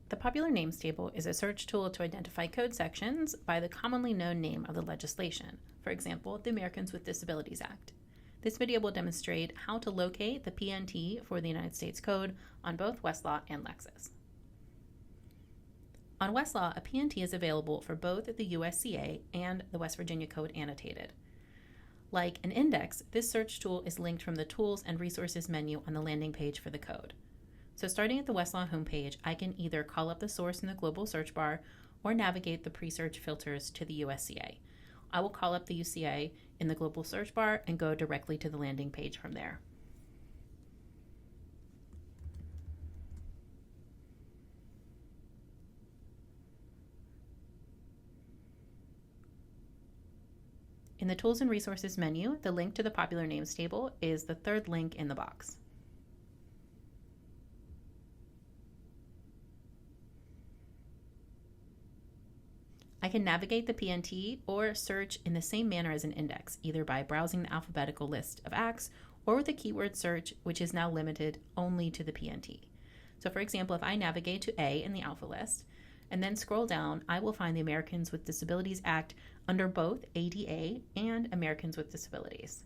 The Popular Names Table is a search tool to identify code sections by the commonly known name of the legislation, for example, the Americans with Disabilities Act. This video will demonstrate how to locate the PNT for the United States Code on both Westlaw and Lexis. On Westlaw, a PNT is available for both the USCA and the West Virginia Code Annotated. Like an index, this search tool is linked from the Tools and Resources menu on the landing page for the code. So starting at the Westlaw homepage, I can either call up the source in the global search bar or navigate the pre-search filters to the USCA. I will call up the UCA in the global search bar and go directly to the landing page from there. In the Tools and Resources menu, the link to the Popular Names Table is the third link in the box. I can navigate the PNT or search in the same manner as an index, either by browsing the alphabetical list of acts or with a keyword search, which is now limited only to the PNT. So for example, if I navigate to A in the alpha list and then scroll down, I will find the Americans with Disabilities Act under both ADA and Americans with Disabilities.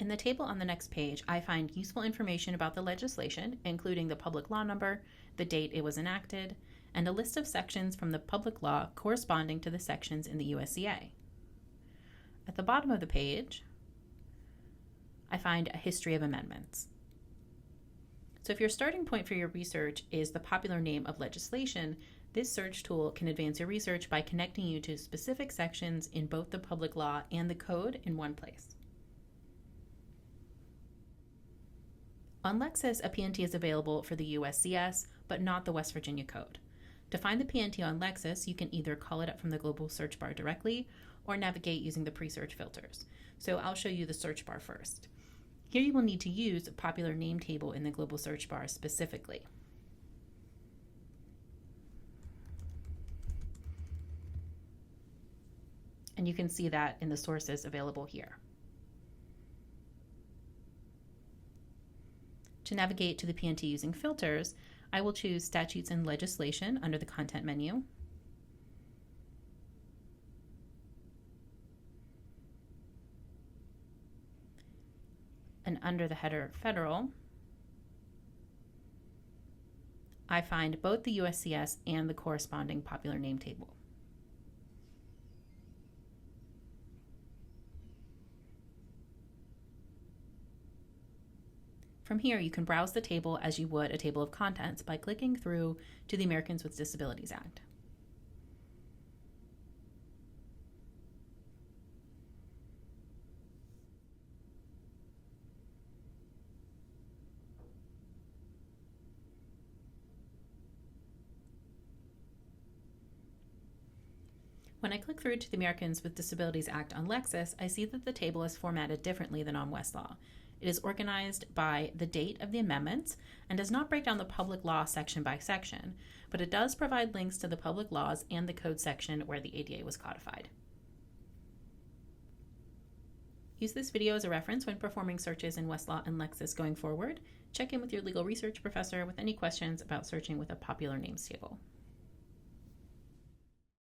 In the table on the next page, I find useful information about the legislation, including the public law number, the date it was enacted, and a list of sections from the public law corresponding to the sections in the USCA. At the bottom of the page, I find a history of amendments. So if your starting point for your research is the popular name of legislation, this search tool can advance your research by connecting you to specific sections in both the public law and the code in one place. On Lexis, a PNT is available for the USCS, but not the West Virginia Code. To find the PNT on Lexis, you can either call it up from the global search bar directly or navigate using the pre-search filters. So I'll show you the search bar first. Here you will need to use a popular name table in the global search bar specifically. And you can see that in the sources available here. To navigate to the PNT using filters, I will choose Statutes and Legislation under the Content menu. And under the header Federal, I find both the USCS and the corresponding popular name table. From here, you can browse the table as you would a table of contents by clicking through to the Americans with Disabilities Act. When I click through to the Americans with Disabilities Act on Lexis, I see that the table is formatted differently than on Westlaw. It is organized by the date of the amendments and does not break down the public law section by section, but it does provide links to the public laws and the code section where the ADA was codified. Use this video as a reference when performing searches in Westlaw and Lexis going forward. Check in with your legal research professor with any questions about searching with a popular names table.